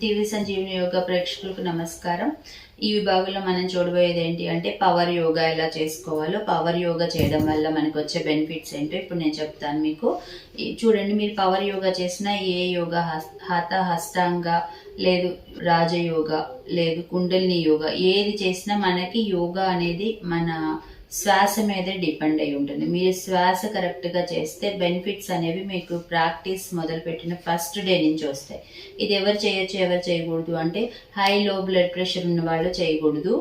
దివ్య సంజీవిని యోగా ప్రేక్షకులకు నమస్కారం. ఈ విభాగంలో మనం చూడబోయేది ఏంటి అంటే పవర్ యోగా ఎలా చేసుకోవాలో, పవర్ యోగా చేయడం వల్ల మనకు వచ్చే బెనిఫిట్స్ ఏంటో ఇప్పుడు నేను చెప్తాను మీకు. చూడండి, మీరు పవర్ యోగా చేసినా ఏ యోగా హస్తాంగ లేదు, రాజయోగా లేదు, కుండలిని యోగా ఏది చేసినా మనకి యోగా అనేది మన శ్వాస మీదే డిపెండ్ అయి ఉంటుంది. మీరు శ్వాస కరెక్ట్గా చేస్తే బెనిఫిట్స్ అనేవి మీకు ప్రాక్టీస్ మొదలుపెట్టిన ఫస్ట్ డే నుంచి వస్తాయి. ఇది ఎవరు చేయొచ్చు, ఎవరు చేయకూడదు అంటే హై లో బ్లడ్ ప్రెషర్ ఉన్న వాళ్ళు చేయకూడదు.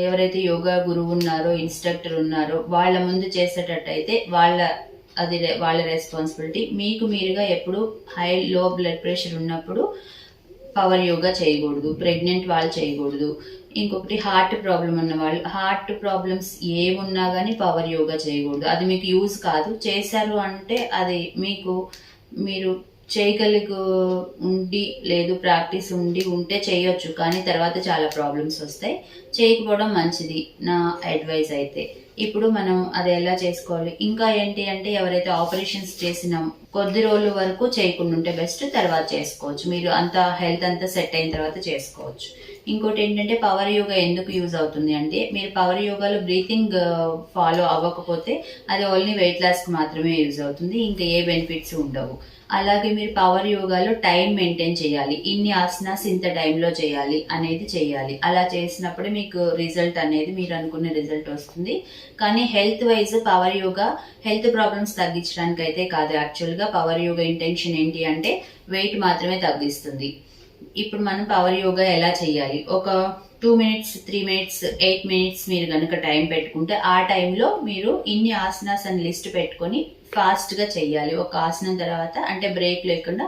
ఎవరైతే యోగా గురువు ఉన్నారో, ఇన్స్ట్రక్టర్ ఉన్నారో వాళ్ళ ముందు చేసేటట్టయితే వాళ్ళ రెస్పాన్సిబిలిటీ. మీకు మీరుగా ఎప్పుడు హై లో బ్లడ్ ప్రెషర్ ఉన్నప్పుడు పవర్ యోగా చేయకూడదు. ప్రెగ్నెంట్ వాళ్ళు చేయకూడదు. ఇంకొకటి హార్ట్ ప్రాబ్లం ఉన్న వాళ్ళు, హార్ట్ ప్రాబ్లమ్స్ ఏమున్నా కానీ పవర్ యోగా చేయకూడదు. అది మీకు యూజ్ కాదు. చేశారు అంటే అది మీరు చేయగలిగి ఉండి లేదు, ప్రాక్టీస్ ఉంటే చేయొచ్చు, కానీ తర్వాత చాలా ప్రాబ్లమ్స్ వస్తాయి. చేయకపోవడం మంచిది నా అడ్వైజ్ అయితే. ఇప్పుడు మనం అది ఎలా చేసుకోవాలి, ఇంకా ఏంటి అంటే ఎవరైతే ఆపరేషన్స్ చేసిన కొద్ది రోజుల వరకు చేయకుండా ఉంటే బెస్ట్, తర్వాత చేసుకోవచ్చు. మీరు హెల్త్ అంతా సెట్ అయిన తర్వాత చేసుకోవచ్చు. ఇంకోటి ఏంటంటే పవర్ యోగా ఎందుకు యూజ్ అవుతుంది అంటే, మీరు పవర్ యోగాలో బ్రీతింగ్ ఫాలో అవ్వకపోతే అది ఓన్లీ వెయిట్ లాస్కి మాత్రమే యూజ్ అవుతుంది, ఇంకా ఏ బెనిఫిట్స్ ఉండవు. అలాగే మీరు పవర్ యోగాలో టైం మెయింటైన్ చేయాలి. ఇన్ని ఆసనాస్ ఇంత టైంలో చేయాలి అనేది చేయాలి. అలా చేసినప్పుడు మీకు రిజల్ట్ అనేది మీరు అనుకునే రిజల్ట్ వస్తుంది. కానీ health wise power yoga health problems తగ్గించడానికి అయితే కాదు. యాక్చువల్గా పవర్ యోగా ఇంటెన్షన్ ఏంటి అంటే వెయిట్ మాత్రమే తగ్గిస్తుంది. ఇప్పుడు మనం పవర్ యోగా ఎలా చేయాలి, ఒక 2 minutes, 3 minutes, 8 minutes మీరు కనుక టైం పెట్టుకుంటే ఆ టైంలో మీరు ఇన్ని ఆసనాస్ అని లిస్ట్ పెట్టుకొని ఫాస్ట్గా చెయ్యాలి. ఒక ఆసనం తర్వాత అంటే బ్రేక్ లేకుండా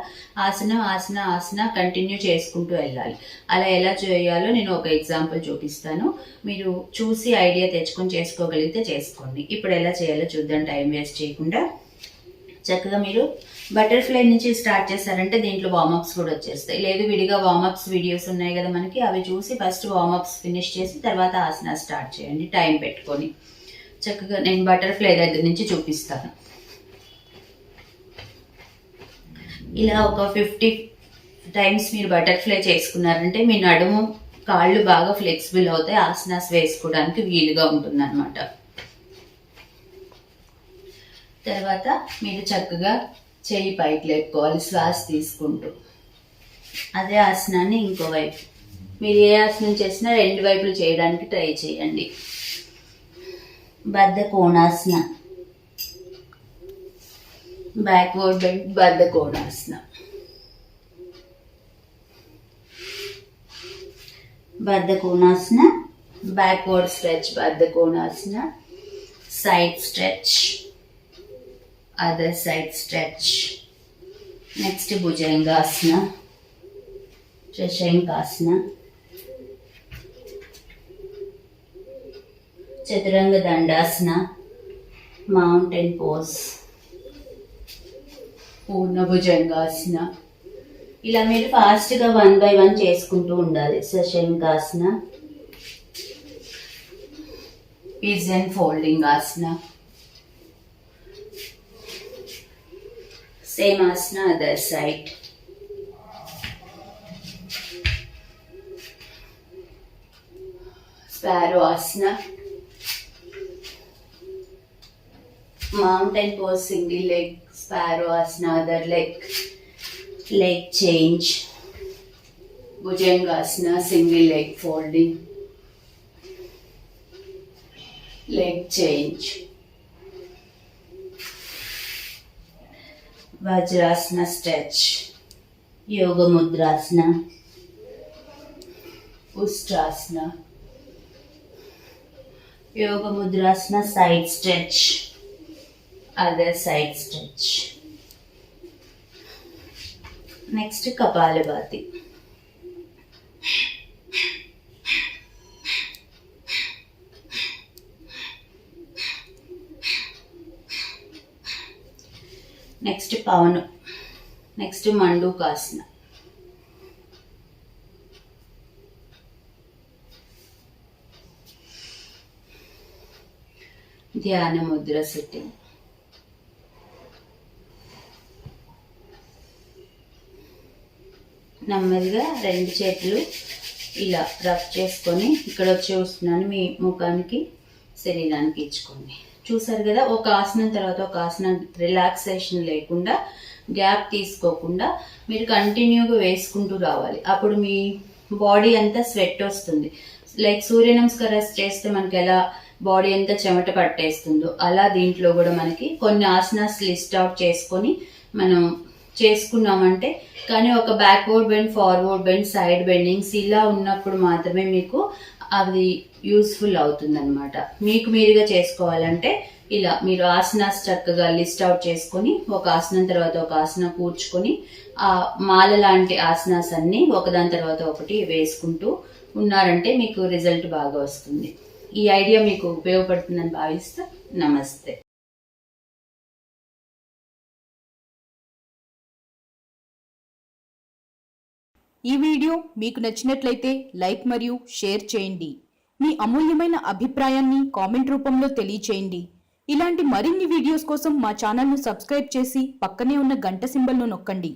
ఆసన కంటిన్యూ చేసుకుంటూ వెళ్ళాలి. అలా ఎలా చేయాలో నేను ఒక ఎగ్జాంపుల్ చూపిస్తాను. మీరు చూసి ఐడియా తెచ్చుకొని చేసుకోగలిగితే చేసుకోండి. ఇప్పుడు ఎలా చేయాలో చూద్దాం టైం వేస్ట్ చేయకుండా. చక్కగా మీరు బటర్ఫ్లై నుంచి స్టార్ట్ చేశారంటే దీంట్లో వార్మప్స్ కూడా వచ్చేస్తాయి. లేదు, విడిగా వార్మప్స్ వీడియోస్ ఉన్నాయి కదా మనకి, అవి చూసి ఫస్ట్ వార్మప్స్ ఫినిష్ చేసి తర్వాత ఆసన స్టార్ట్ చేయండి టైం పెట్టుకొని. చక్కగా నేను బటర్ఫ్లై దగ్గర నుంచి చూపిస్తాను. ఇలా ఒక 50 times మీరు బటర్ఫ్లై చేసుకున్నారంటే మీ నడుము, కాళ్ళు బాగా ఫ్లెక్సిబుల్ అవుతాయి, ఆసనాస్ వేసుకోవడానికి వీలుగా ఉంటుంది అన్నమాట. తర్వాత మీరు చక్కగా చెయ్యి పైకి లేపుకోవాలి శ్వాస తీసుకుంటూ. అదే ఆసనాన్ని ఇంకోవైపు మీరు ఏ ఆసనం చేసినా 2 వైపులు చేయడానికి ట్రై చేయండి. బద్ధ కోణాసన, బ్యాక్వర్డ్ బెండ్, బద్ధ కోణాసన. బద్ధ కోణాసన, బ్యాక్వర్డ్ స్ట్రెచ్, బద్ధ కోణాసన, side stretch, other side stretch. Next Bhujangasana, Shashankasana, Chaturanga Dandasana, Mountain Pose, Purna Bhujangasana. ఇలా మీరు ఫాస్ట్గా 1 by 1 చేసుకుంటూ ఉండాలి. శశంకాసన, పిజన్ ఫోల్డింగ్ ఆసన, same asana other side. Sparrow asana, mountain pose single leg, sparrow asana other leg, leg change, bhujangasana single leg folding, leg change, Vajrasana stretch, Yoga Mudrasana, Ustrasana, Yoga Mudrasana side stretch, other side stretch. Next Kapalabhati. Next పవను, next మండూకాసన. ధ్యాన ముద్ర sitting. నెమ్మదిగా 2 చేతులు ఇలా rub చేసుకొని ఇక్కడ చూస్తున్నాను మీ ముఖానికి శరీరానికి ఇచ్చుకోండి. చూసారు కదా, ఒక ఆసనం తర్వాత ఒక ఆసనం రిలాక్సేషన్ లేకుండా, గ్యాప్ తీసుకోకుండా మీరు కంటిన్యూగా వేసుకుంటూ రావాలి. అప్పుడు మీ బాడీ అంతా స్వెట్ వస్తుంది. లైక్ సూర్య నమస్కారాలు చేస్తే మనకి ఎలా బాడీ అంతా చెమట పట్టేస్తుందో అలా దీంట్లో కూడా మనకి కొన్ని ఆసనాస్ లిస్ట్ అవుట్ చేసుకొని మనం చేసుకున్నామంటే, కానీ ఒక backward bend, forward bend, side bendings ఇలా ఉన్నప్పుడు మాత్రమే మీకు అది యూస్ఫుల్ అవుతుంది అనమాట. మీకు మీరుగా చేసుకోవాలంటే ఇలా మీరు ఆసనాస్ చక్కగా లిస్ట్ అవుట్ చేసుకొని ఒక ఆసనం తర్వాత ఒక ఆసనం కూర్చుకొని ఆ మాల లాంటి ఆసనాస్ అన్ని ఒకదాని తర్వాత ఒకటి వేసుకుంటూ ఉన్నారంటే మీకు రిజల్ట్ బాగా వస్తుంది. ఈ ఐడియా మీకు ఉపయోగపడుతుందని భావిస్తూ నమస్తే. ఈ వీడియో మీకు నచ్చినట్లయితే లైక్ మరియు షేర్ చేయండి. మీ అమూల్యమైన అభిప్రాయాన్ని కామెంట్ రూపంలో తెలియచేయండి. ఇలాంటి మరిన్ని వీడియోస్ కోసం మా ఛానల్ను సబ్స్క్రైబ్ చేసి పక్కనే ఉన్న గంట సింబల్ను నొక్కండి.